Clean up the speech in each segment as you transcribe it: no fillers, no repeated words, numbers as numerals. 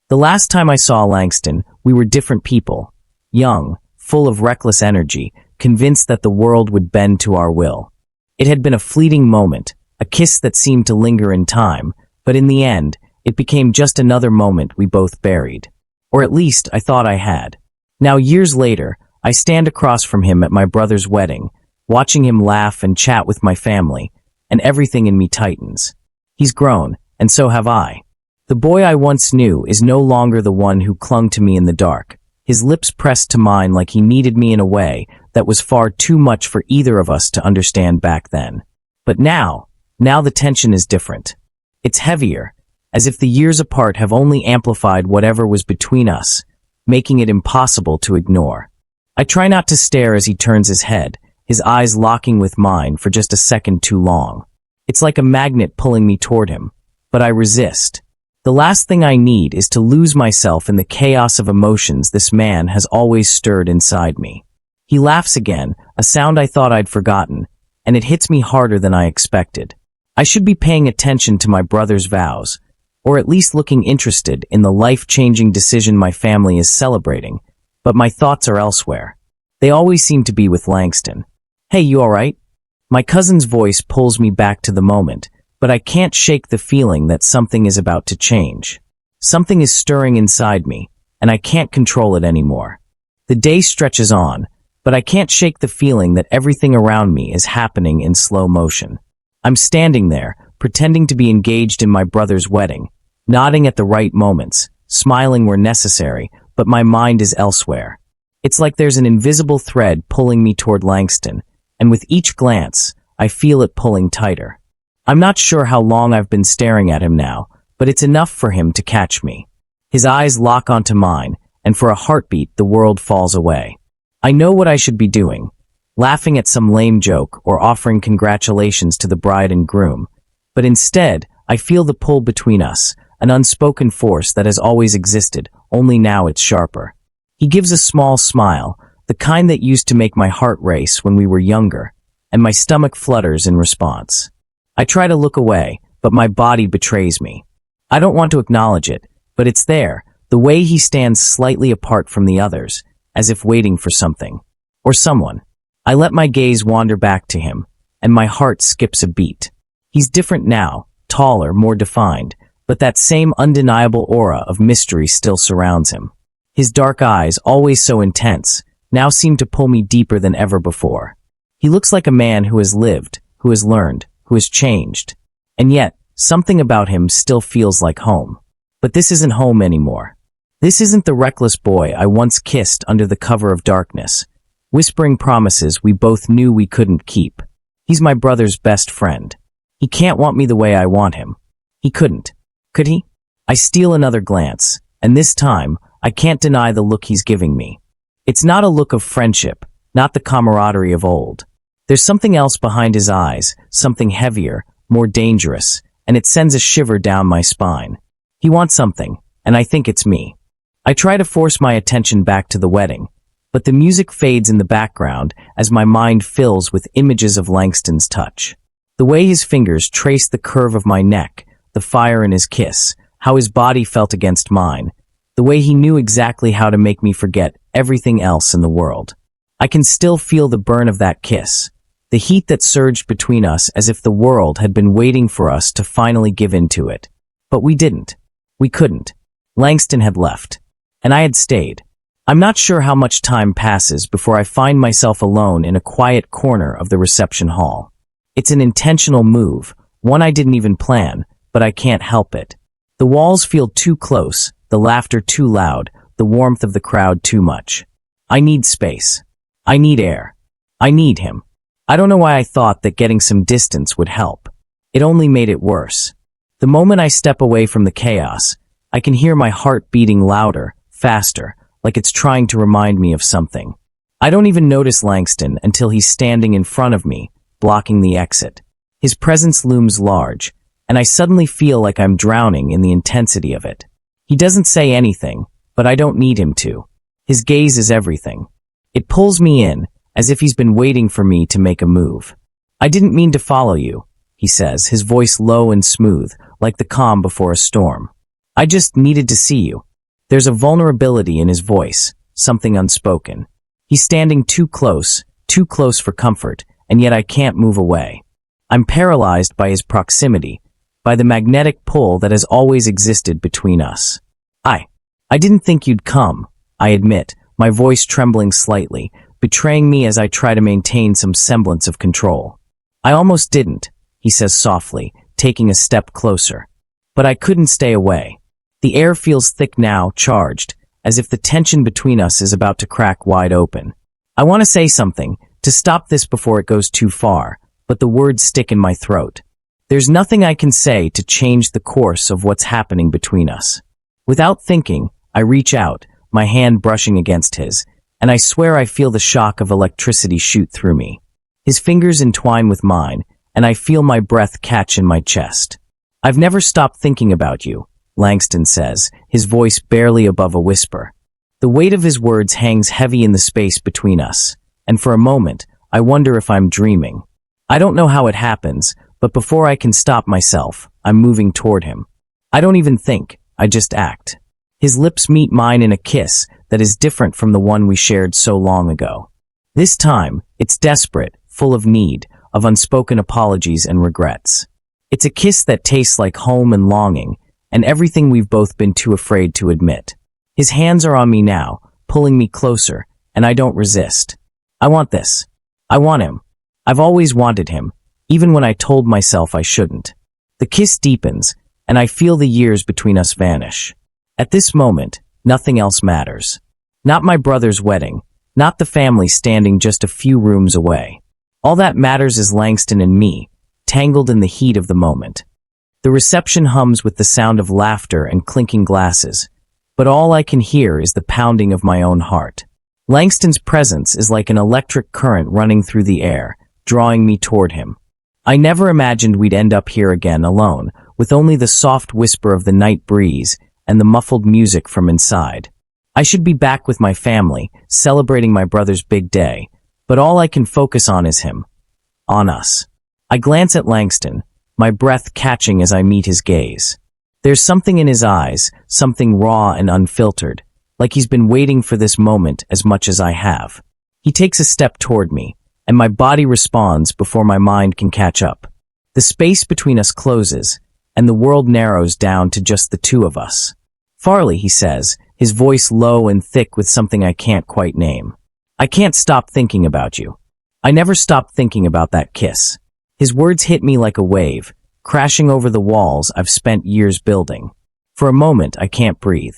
The last time I saw Langston, we were different people. Young, full of reckless energy, convinced that the world would bend to our will. It had been a fleeting moment, a kiss that seemed to linger in time, but in the end, it became just another moment we both buried. Or at least, I thought I had. Now, years later, I stand across from him at my brother's wedding, watching him laugh and chat with my family, and everything in me tightens. He's grown, and so have I. The boy I once knew is no longer the one who clung to me in the dark, his lips pressed to mine like he needed me in a way that was far too much for either of us to understand back then. But now the tension is different. It's heavier, as if the years apart have only amplified whatever was between us, making it impossible to ignore. I try not to stare as he turns his head, his eyes locking with mine for just a second too long. It's like a magnet pulling me toward him, but I resist. The last thing I need is to lose myself in the chaos of emotions this man has always stirred inside me. He laughs again, a sound I thought I'd forgotten, and it hits me harder than I expected. I should be paying attention to my brother's vows, or at least looking interested in the life-changing decision my family is celebrating, but my thoughts are elsewhere. They always seem to be with Langston. "Hey, you alright?" My cousin's voice pulls me back to the moment, but I can't shake the feeling that something is about to change. Something is stirring inside me, and I can't control it anymore. The day stretches on, but I can't shake the feeling that everything around me is happening in slow motion. I'm standing there, pretending to be engaged in my brother's wedding, nodding at the right moments, smiling where necessary, but my mind is elsewhere. It's like there's an invisible thread pulling me toward Langston, and with each glance, I feel it pulling tighter. I'm not sure how long I've been staring at him now, but it's enough for him to catch me. His eyes lock onto mine, and for a heartbeat, the world falls away. I know what I should be doing, laughing at some lame joke or offering congratulations to the bride and groom, but instead, I feel the pull between us, an unspoken force that has always existed, only now it's sharper. He gives a small smile, the kind that used to make my heart race when we were younger, and my stomach flutters in response. I try to look away, but my body betrays me. I don't want to acknowledge it, but it's there, the way he stands slightly apart from the others, as if waiting for something. Or someone. I let my gaze wander back to him, and my heart skips a beat. He's different now, taller, more defined, but that same undeniable aura of mystery still surrounds him. His dark eyes, always so intense, now seem to pull me deeper than ever before. He looks like a man who has lived, who has learned, who has changed. And yet, something about him still feels like home. But this isn't home anymore. This isn't the reckless boy I once kissed under the cover of darkness, whispering promises we both knew we couldn't keep. He's my brother's best friend. He can't want me the way I want him. He couldn't. Could he? I steal another glance, and this time, I can't deny the look he's giving me. It's not a look of friendship, not the camaraderie of old. There's something else behind his eyes, something heavier, more dangerous, and it sends a shiver down my spine. He wants something, and I think it's me. I try to force my attention back to the wedding, but the music fades in the background as my mind fills with images of Langston's touch. The way his fingers traced the curve of my neck, the fire in his kiss, how his body felt against mine, the way he knew exactly how to make me forget everything else in the world. I can still feel the burn of that kiss. The heat that surged between us as if the world had been waiting for us to finally give in to it. But we didn't. We couldn't. Langston had left. And I had stayed. I'm not sure how much time passes before I find myself alone in a quiet corner of the reception hall. It's an intentional move, one I didn't even plan, but I can't help it. The walls feel too close, the laughter too loud, the warmth of the crowd too much. I need space. I need air. I need him. I don't know why I thought that getting some distance would help. It only made it worse. The moment I step away from the chaos, I can hear my heart beating louder, faster, like it's trying to remind me of something. I don't even notice Langston until he's standing in front of me, blocking the exit. His presence looms large, and I suddenly feel like I'm drowning in the intensity of it. He doesn't say anything, but I don't need him to. His gaze is everything. It pulls me in, as if he's been waiting for me to make a move. "I didn't mean to follow you," he says, his voice low and smooth, like the calm before a storm. "I just needed to see you." There's a vulnerability in his voice, something unspoken. He's standing too close for comfort, and yet I can't move away. I'm paralyzed by his proximity, by the magnetic pull that has always existed between us. I didn't think you'd come, I admit, my voice trembling slightly, betraying me as I try to maintain some semblance of control. I almost didn't, he says softly, taking a step closer. But I couldn't stay away. The air feels thick now, charged, as if the tension between us is about to crack wide open. I want to say something, to stop this before it goes too far, but the words stick in my throat. There's nothing I can say to change the course of what's happening between us. Without thinking, I reach out, my hand brushing against his, and I swear I feel the shock of electricity shoot through me. His fingers entwine with mine, and I feel my breath catch in my chest. I've never stopped thinking about you, Langston says, his voice barely above a whisper. The weight of his words hangs heavy in the space between us, and for a moment, I wonder if I'm dreaming. I don't know how it happens, but before I can stop myself, I'm moving toward him. I don't even think, I just act. His lips meet mine in a kiss that is different from the one we shared so long ago. This time, it's desperate, full of need, of unspoken apologies and regrets. It's a kiss that tastes like home and longing, and everything we've both been too afraid to admit. His hands are on me now, pulling me closer, and I don't resist. I want this. I want him. I've always wanted him, even when I told myself I shouldn't. The kiss deepens, and I feel the years between us vanish. At this moment, nothing else matters. Not my brother's wedding, not the family standing just a few rooms away. All that matters is Langston and me, tangled in the heat of the moment. The reception hums with the sound of laughter and clinking glasses, but all I can hear is the pounding of my own heart. Langston's presence is like an electric current running through the air, drawing me toward him. I never imagined we'd end up here again alone, with only the soft whisper of the night breeze and the muffled music from inside. I should be back with my family, celebrating my brother's big day, but all I can focus on is him. On us. I glance at Langston, my breath catching as I meet his gaze. There's something in his eyes, something raw and unfiltered, like he's been waiting for this moment as much as I have. He takes a step toward me, and my body responds before my mind can catch up. The space between us closes, and the world narrows down to just the two of us. Farley, he says, his voice low and thick with something I can't quite name. I can't stop thinking about you. I never stopped thinking about that kiss. His words hit me like a wave, crashing over the walls I've spent years building. For a moment, I can't breathe.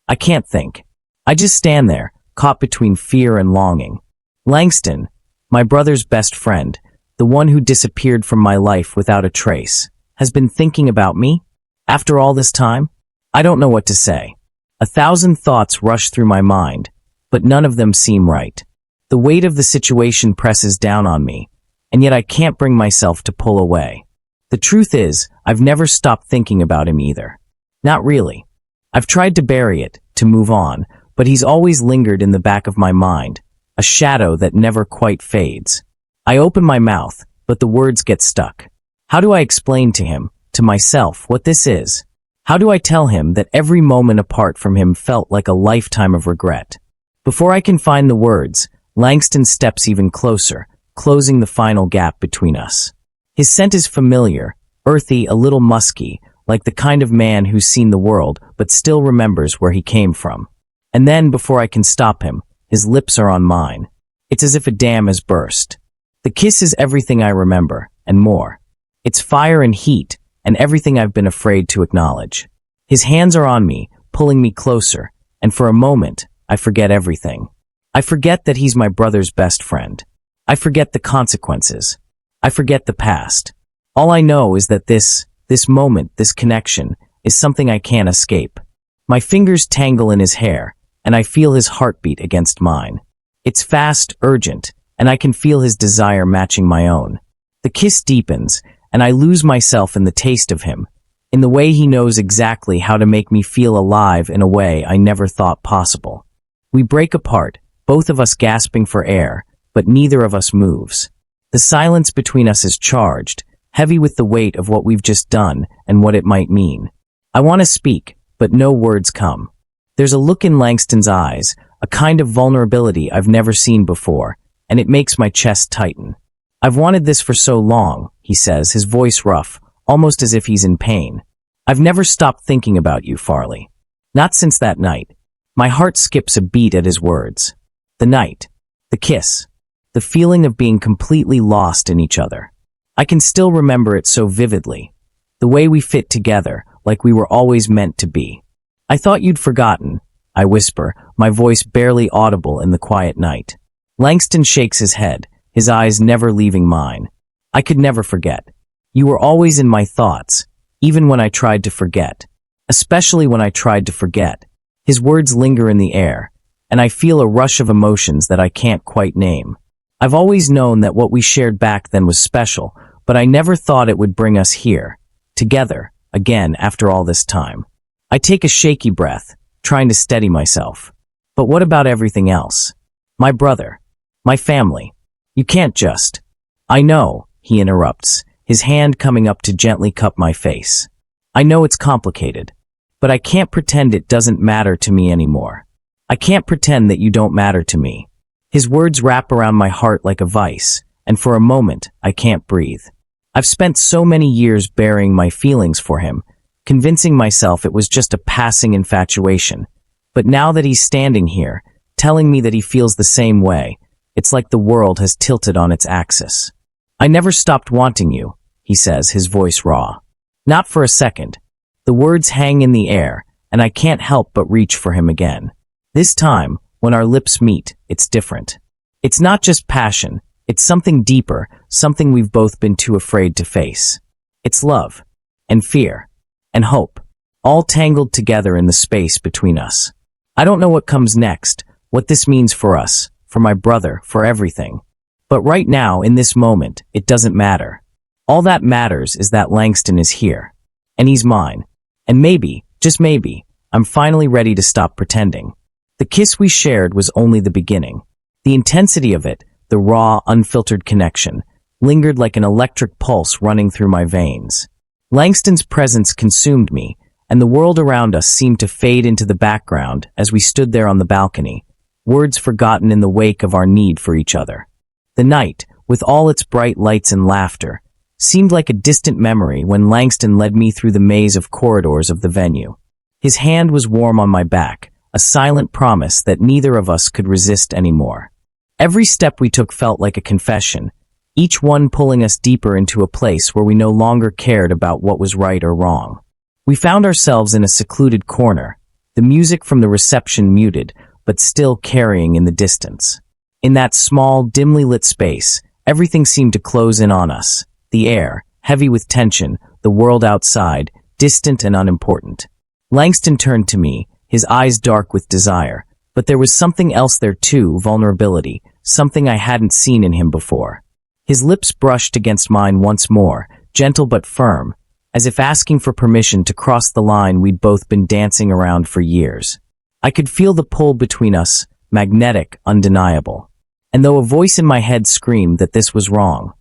I can't think. I just stand there, caught between fear and longing. Langston, my brother's best friend, the one who disappeared from my life without a trace, has been thinking about me? After all this time? I don't know what to say. 1,000 thoughts rush through my mind, but none of them seem right. The weight of the situation presses down on me, and yet I can't bring myself to pull away. The truth is, I've never stopped thinking about him either. Not really. I've tried to bury it, to move on, but he's always lingered in the back of my mind, a shadow that never quite fades. I open my mouth, but the words get stuck. How do I explain to him, to myself, what this is? How do I tell him that every moment apart from him felt like a lifetime of regret? Before I can find the words, Langston steps even closer, closing the final gap between us. His scent is familiar, earthy, a little musky, like the kind of man who's seen the world but still remembers where he came from. And then, before I can stop him, his lips are on mine. It's as if a dam has burst. The kiss is everything I remember, and more. It's fire and heat, and everything I've been afraid to acknowledge. His hands are on me, pulling me closer, and for a moment, I forget everything. I forget that he's my brother's best friend. I forget the consequences. I forget the past. All I know is that this moment, this connection, is something I can't escape. My fingers tangle in his hair, and I feel his heartbeat against mine. It's fast, urgent, and I can feel his desire matching my own. The kiss deepens, and I lose myself in the taste of him, in the way he knows exactly how to make me feel alive in a way I never thought possible. We break apart, both of us gasping for air, but neither of us moves. The silence between us is charged, heavy with the weight of what we've just done and what it might mean. I want to speak, but no words come. There's a look in Langston's eyes, a kind of vulnerability I've never seen before, and it makes my chest tighten. I've wanted this for so long, he says, his voice rough, almost as if he's in pain. I've never stopped thinking about you, Farley. Not since that night. My heart skips a beat at his words. The night. The kiss. The feeling of being completely lost in each other. I can still remember it so vividly. The way we fit together, like we were always meant to be. I thought you'd forgotten, I whisper, my voice barely audible in the quiet night. Langston shakes his head, his eyes never leaving mine. I could never forget. You were always in my thoughts, even when I tried to forget. Especially when I tried to forget. His words linger in the air, and I feel a rush of emotions that I can't quite name. I've always known that what we shared back then was special, but I never thought it would bring us here, together, again after all this time. I take a shaky breath, trying to steady myself. But what about everything else? My brother. My family. You can't just... I know, he interrupts, his hand coming up to gently cup my face. I know it's complicated, but I can't pretend it doesn't matter to me anymore. I can't pretend that you don't matter to me. His words wrap around my heart like a vice, and for a moment, I can't breathe. I've spent so many years burying my feelings for him, convincing myself it was just a passing infatuation. But now that he's standing here, telling me that he feels the same way, it's like the world has tilted on its axis. I never stopped wanting you, he says, his voice raw. Not for a second. The words hang in the air, and I can't help but reach for him again. This time, when our lips meet, it's different. It's not just passion, it's something deeper, something we've both been too afraid to face. It's love, and fear, and hope, all tangled together in the space between us. I don't know what comes next, what this means for us, for my brother, for everything. But right now, in this moment, it doesn't matter. All that matters is that Langston is here. And he's mine. And maybe, just maybe, I'm finally ready to stop pretending. The kiss we shared was only the beginning. The intensity of it, the raw, unfiltered connection, lingered like an electric pulse running through my veins. Langston's presence consumed me, and the world around us seemed to fade into the background as we stood there on the balcony, words forgotten in the wake of our need for each other. The night, with all its bright lights and laughter, seemed like a distant memory when Langston led me through the maze of corridors of the venue. His hand was warm on my back, a silent promise that neither of us could resist anymore. Every step we took felt like a confession, each one pulling us deeper into a place where we no longer cared about what was right or wrong. We found ourselves in a secluded corner, the music from the reception muted, but still carrying in the distance. In that small, dimly lit space, everything seemed to close in on us. The air, heavy with tension, the world outside, distant and unimportant. Langston turned to me, his eyes dark with desire, but there was something else there too, vulnerability, something I hadn't seen in him before. His lips brushed against mine once more, gentle but firm, as if asking for permission to cross the line we'd both been dancing around for years. I could feel the pull between us, magnetic, undeniable. And though a voice in my head screamed that this was wrong,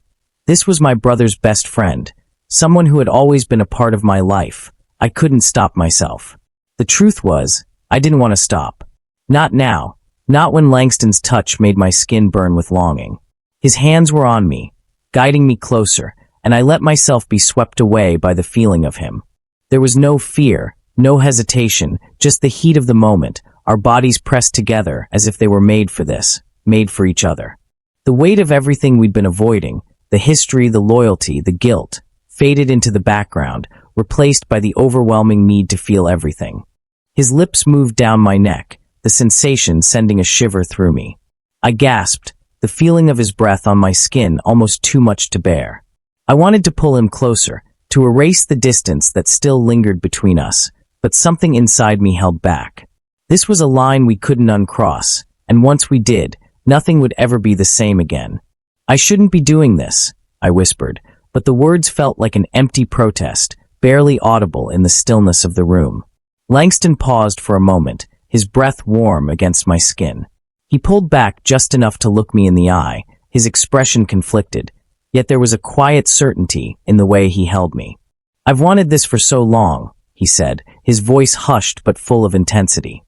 this was my brother's best friend, someone who had always been a part of my life, I couldn't stop myself. The truth was, I didn't want to stop. Not now, not when Langston's touch made my skin burn with longing. His hands were on me, guiding me closer, and I let myself be swept away by the feeling of him. There was no fear, no hesitation, just the heat of the moment, our bodies pressed together as if they were made for this, made for each other. The weight of everything we'd been avoiding, the history, the loyalty, the guilt, faded into the background, replaced by the overwhelming need to feel everything. His lips moved down my neck, the sensation sending a shiver through me. I gasped, the feeling of his breath on my skin almost too much to bear. I wanted to pull him closer, to erase the distance that still lingered between us, but something inside me held back. This was a line we couldn't uncross, and once we did, nothing would ever be the same again. I shouldn't be doing this, I whispered, but the words felt like an empty protest, barely audible in the stillness of the room. Langston paused for a moment, his breath warm against my skin. He pulled back just enough to look me in the eye, his expression conflicted, yet there was a quiet certainty in the way he held me. I've wanted this for so long, he said, his voice hushed but full of intensity.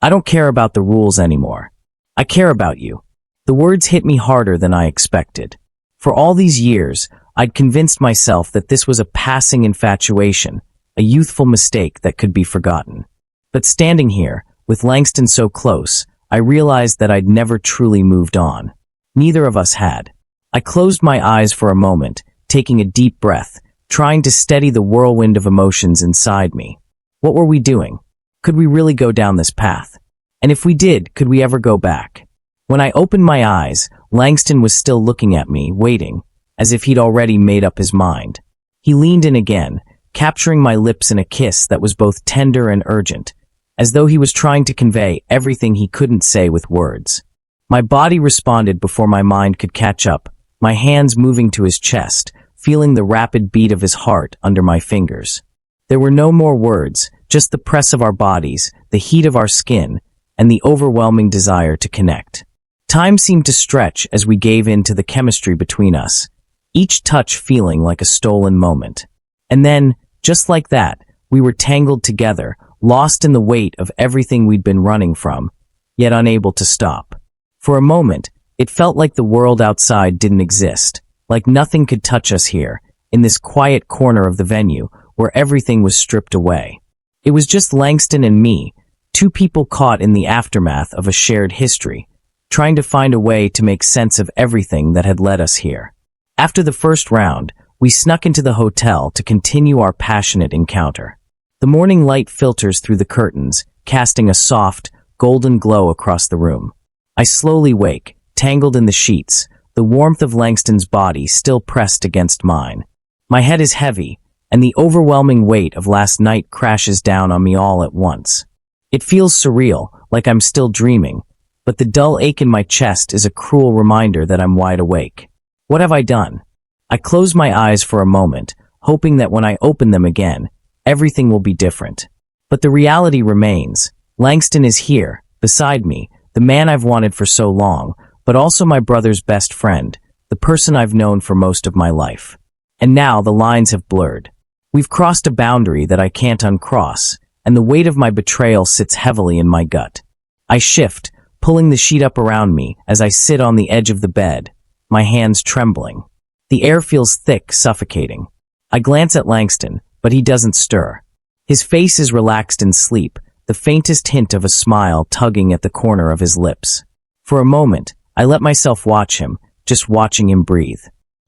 I don't care about the rules anymore. I care about you. The words hit me harder than I expected. For all these years, I'd convinced myself that this was a passing infatuation, a youthful mistake that could be forgotten. But standing here, with Langston so close, I realized that I'd never truly moved on. Neither of us had. I closed my eyes for a moment, taking a deep breath, trying to steady the whirlwind of emotions inside me. What were we doing? Could we really go down this path? And if we did, could we ever go back? When I opened my eyes, Langston was still looking at me, waiting, as if he'd already made up his mind. He leaned in again, capturing my lips in a kiss that was both tender and urgent, as though he was trying to convey everything he couldn't say with words. My body responded before my mind could catch up, my hands moving to his chest, feeling the rapid beat of his heart under my fingers. There were no more words, just the press of our bodies, the heat of our skin, and the overwhelming desire to connect. Time seemed to stretch as we gave in to the chemistry between us, each touch feeling like a stolen moment. And then, just like that, we were tangled together, lost in the weight of everything we'd been running from, yet unable to stop. For a moment, it felt like the world outside didn't exist, like nothing could touch us here, in this quiet corner of the venue, where everything was stripped away. It was just Langston and me, two people caught in the aftermath of a shared history, trying to find a way to make sense of everything that had led us here. After the first round, we snuck into the hotel to continue our passionate encounter. The morning light filters through the curtains, casting a soft, golden glow across the room. I slowly wake, tangled in the sheets, the warmth of Langston's body still pressed against mine. My head is heavy, and the overwhelming weight of last night crashes down on me all at once. It feels surreal, like I'm still dreaming, but the dull ache in my chest is a cruel reminder that I'm wide awake. What have I done? I close my eyes for a moment, hoping that when I open them again, everything will be different. But the reality remains. Langston is here, beside me, the man I've wanted for so long, but also my brother's best friend, the person I've known for most of my life. And now the lines have blurred. We've crossed a boundary that I can't uncross, and the weight of my betrayal sits heavily in my gut. I shift, pulling the sheet up around me as I sit on the edge of the bed, my hands trembling. The air feels thick, suffocating. I glance at Langston, but he doesn't stir. His face is relaxed in sleep, the faintest hint of a smile tugging at the corner of his lips. For a moment, I let myself watch him, just watching him breathe.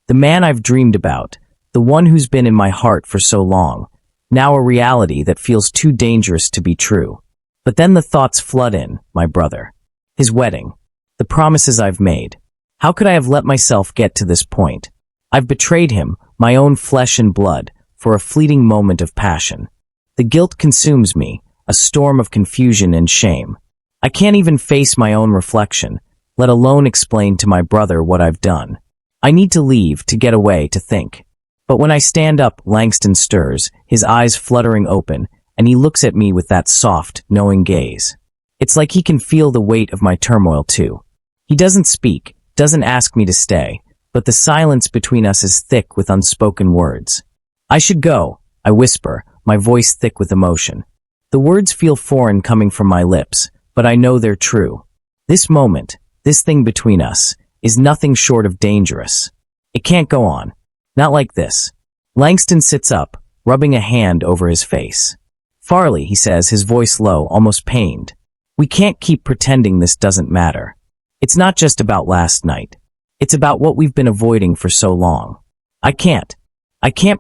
The man I've dreamed about, the one who's been in my heart for so long, now a reality that feels too dangerous to be true. But then the thoughts flood in, my brother. His wedding. The promises I've made. How could I have let myself get to this point? I've betrayed him, my own flesh and blood, for a fleeting moment of passion. The guilt consumes me, a storm of confusion and shame. I can't even face my own reflection, let alone explain to my brother what I've done. I need to leave, to get away, to think. But when I stand up, Langston stirs, his eyes fluttering open, and he looks at me with that soft, knowing gaze. It's like he can feel the weight of my turmoil too. He doesn't speak, doesn't ask me to stay, but the silence between us is thick with unspoken words. I should go, I whisper, my voice thick with emotion. The words feel foreign coming from my lips, but I know they're true. This moment, this thing between us, is nothing short of dangerous. It can't go on. Not like this. Langston sits up, rubbing a hand over his face. Farley, he says, his voice low, almost pained. We can't keep pretending this doesn't matter. It's not just about last night. It's about what we've been avoiding for so long. I can't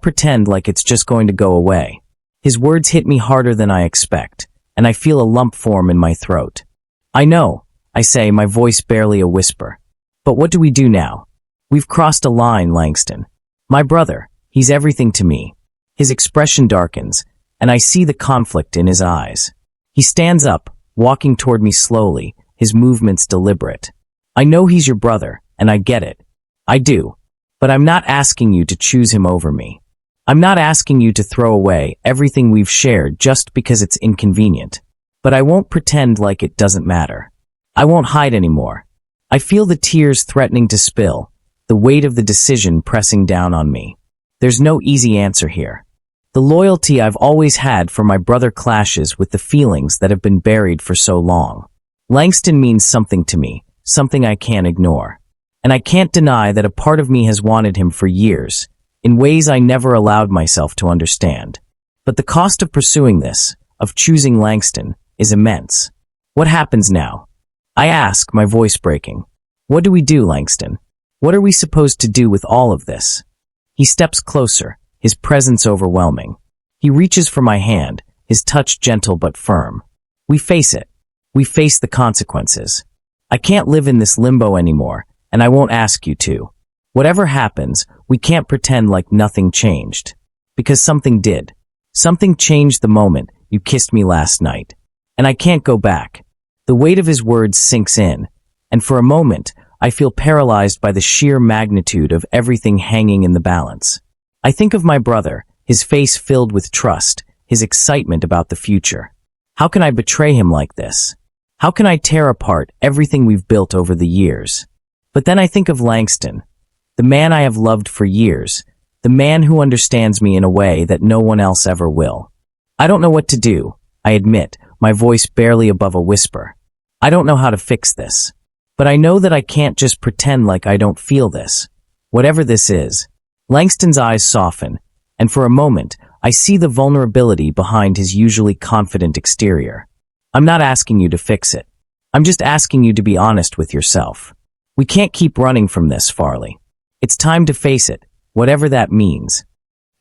pretend like it's just going to go away. His words hit me harder than I expect, and I feel a lump form in my throat. I know, I say, my voice barely a whisper. But what do we do now? We've crossed a line, Langston. My brother, he's everything to me. His expression darkens, and I see the conflict in his eyes. He stands up, walking toward me slowly, his movements deliberate. I know he's your brother, and I get it. I do. But I'm not asking you to choose him over me. I'm not asking you to throw away everything we've shared just because it's inconvenient. But I won't pretend like it doesn't matter. I won't hide anymore. I feel the tears threatening to spill, the weight of the decision pressing down on me. There's no easy answer here. The loyalty I've always had for my brother clashes with the feelings that have been buried for so long. Langston means something to me, something I can't ignore. And I can't deny that a part of me has wanted him for years, in ways I never allowed myself to understand. But the cost of pursuing this, of choosing Langston, is immense. What happens now? I ask, my voice breaking. What do we do, Langston? What are we supposed to do with all of this? He steps closer, his presence overwhelming. He reaches for my hand, his touch gentle but firm. We face it. We face the consequences. I can't live in this limbo anymore, and I won't ask you to. Whatever happens, we can't pretend like nothing changed. Because something did. Something changed the moment you kissed me last night. And I can't go back. The weight of his words sinks in, and for a moment, I feel paralyzed by the sheer magnitude of everything hanging in the balance. I think of my brother, his face filled with trust, his excitement about the future. How can I betray him like this? How can I tear apart everything we've built over the years? But then I think of Langston, the man I have loved for years, the man who understands me in a way that no one else ever will. I don't know what to do, I admit, my voice barely above a whisper. I don't know how to fix this. But I know that I can't just pretend like I don't feel this. Whatever this is. Langston's eyes soften, and for a moment, I see the vulnerability behind his usually confident exterior. I'm not asking you to fix it. I'm just asking you to be honest with yourself. We can't keep running from this, Farley. It's time to face it, whatever that means.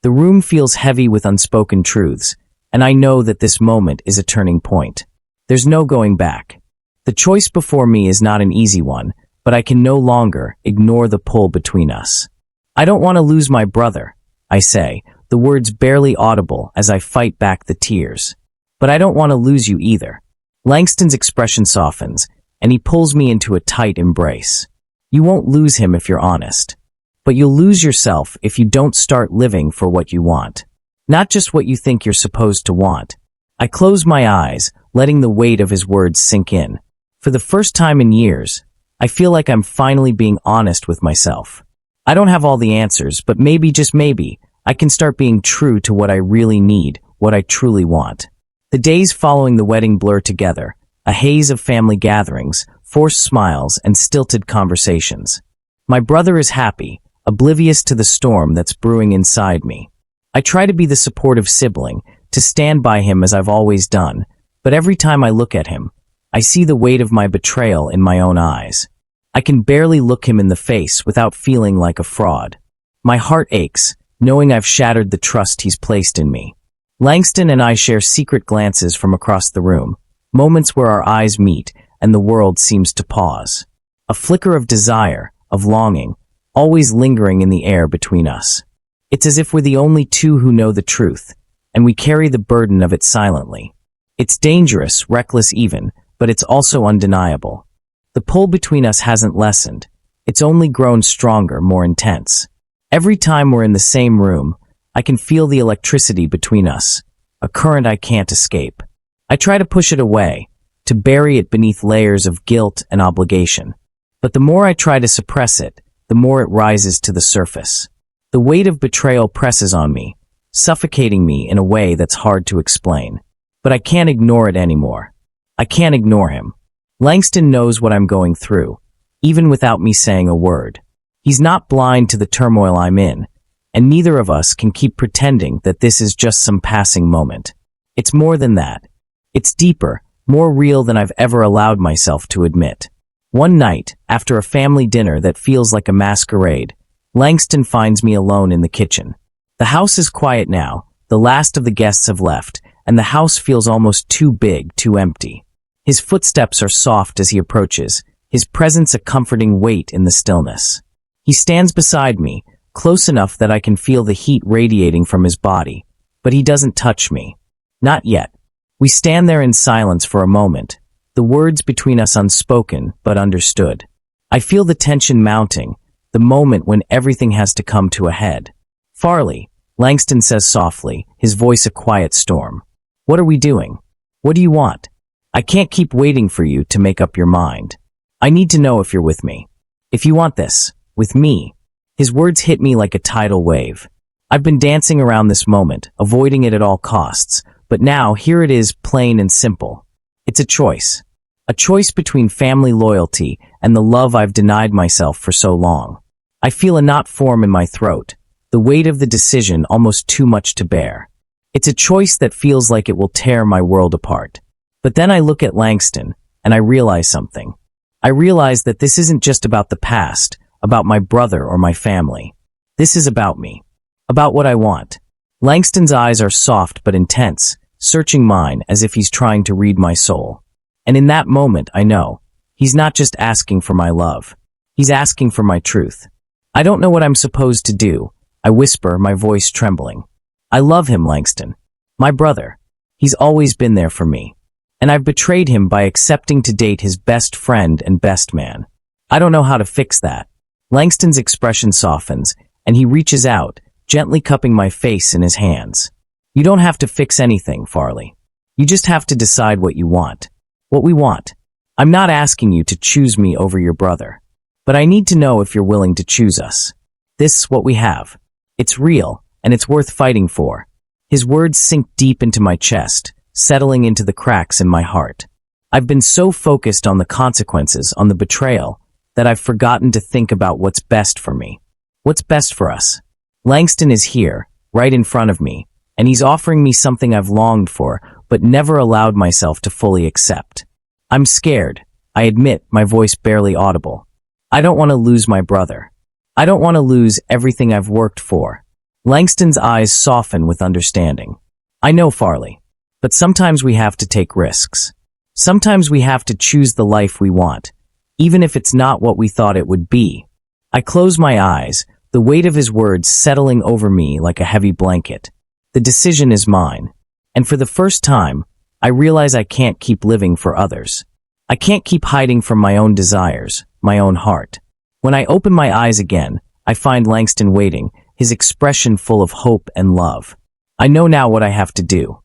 The room feels heavy with unspoken truths, and I know that this moment is a turning point. There's no going back. The choice before me is not an easy one, but I can no longer ignore the pull between us. I don't want to lose my brother, I say, the words barely audible as I fight back the tears. But I don't want to lose you either. Langston's expression softens, and he pulls me into a tight embrace. You won't lose him if you're honest. But you'll lose yourself if you don't start living for what you want. Not just what you think you're supposed to want. I close my eyes, letting the weight of his words sink in. For the first time in years, I feel like I'm finally being honest with myself. I don't have all the answers, but maybe, just maybe, I can start being true to what I really need, what I truly want. The days following the wedding blur together, a haze of family gatherings, forced smiles, and stilted conversations. My brother is happy, oblivious to the storm that's brewing inside me. I try to be the supportive sibling, to stand by him as I've always done, but every time I look at him, I see the weight of my betrayal in my own eyes. I can barely look him in the face without feeling like a fraud. My heart aches, knowing I've shattered the trust he's placed in me. Langston and I share secret glances from across the room, moments where our eyes meet and the world seems to pause. A flicker of desire, of longing, always lingering in the air between us. It's as if we're the only two who know the truth, and we carry the burden of it silently. It's dangerous, reckless even, but it's also undeniable. The pull between us hasn't lessened. It's only grown stronger, more intense. Every time we're in the same room, I can feel the electricity between us, a current I can't escape. I try to push it away, to bury it beneath layers of guilt and obligation. But the more I try to suppress it, the more it rises to the surface. The weight of betrayal presses on me, suffocating me in a way that's hard to explain. But I can't ignore it anymore. I can't ignore him. Langston knows what I'm going through, even without me saying a word. He's not blind to the turmoil I'm in, and neither of us can keep pretending that this is just some passing moment. It's more than that. It's deeper, more real than I've ever allowed myself to admit. One night, after a family dinner that feels like a masquerade, Langston finds me alone in the kitchen. The house is quiet now, the last of the guests have left, and the house feels almost too big, too empty. His footsteps are soft as he approaches, his presence a comforting weight in the stillness. He stands beside me, close enough that I can feel the heat radiating from his body, but he doesn't touch me. Not yet. We stand there in silence for a moment, the words between us unspoken but understood. I feel the tension mounting, the moment when everything has to come to a head. Farley, Langston says softly, his voice a quiet storm. What are we doing? What do you want? I can't keep waiting for you to make up your mind. I need to know if you're with me. If you want this, with me. His words hit me like a tidal wave. I've been dancing around this moment, avoiding it at all costs, but now here it is, plain and simple. It's a choice. A choice between family loyalty and the love I've denied myself for so long. I feel a knot form in my throat, the weight of the decision almost too much to bear. It's a choice that feels like it will tear my world apart. But then I look at Langston, and I realize something. I realize that this isn't just about the past, about my brother or my family. This is about me. About what I want. Langston's eyes are soft but intense, searching mine as if he's trying to read my soul. And in that moment, I know, he's not just asking for my love. He's asking for my truth. I don't know what I'm supposed to do, I whisper, my voice trembling. I love him, Langston. My brother. He's always been there for me. And I've betrayed him by accepting to date his best friend and best man. I don't know how to fix that. Langston's expression softens, and he reaches out, gently cupping my face in his hands. You don't have to fix anything, Farley. You just have to decide what you want. What we want. I'm not asking you to choose me over your brother. But I need to know if you're willing to choose us. This, what we have. It's real, and it's worth fighting for. His words sink deep into my chest, settling into the cracks in my heart. I've been so focused on the consequences, on the betrayal, that I've forgotten to think about what's best for me. What's best for us? Langston is here, right in front of me, and he's offering me something I've longed for, but never allowed myself to fully accept. I'm scared, I admit, my voice barely audible. I don't want to lose my brother. I don't want to lose everything I've worked for. Langston's eyes soften with understanding. I know, Farley. But sometimes we have to take risks. Sometimes we have to choose the life we want, even if it's not what we thought it would be. I close my eyes, the weight of his words settling over me like a heavy blanket. The decision is mine. And for the first time, I realize I can't keep living for others. I can't keep hiding from my own desires, my own heart. When I open my eyes again, I find Langston waiting, his expression full of hope and love. I know now what I have to do.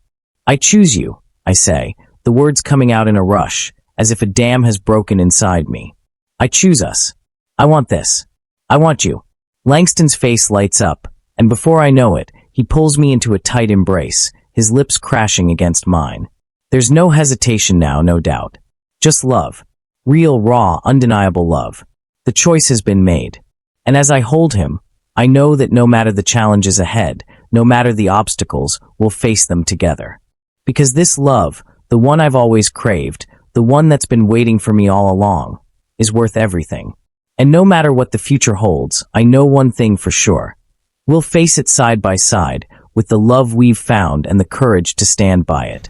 I choose you, I say, the words coming out in a rush, as if a dam has broken inside me. I choose us. I want this. I want you. Langston's face lights up, and before I know it, he pulls me into a tight embrace, his lips crashing against mine. There's no hesitation now, no doubt. Just love. Real, raw, undeniable love. The choice has been made. And as I hold him, I know that no matter the challenges ahead, no matter the obstacles, we'll face them together. Because this love, the one I've always craved, the one that's been waiting for me all along, is worth everything. And no matter what the future holds, I know one thing for sure. We'll face it side by side, with the love we've found and the courage to stand by it.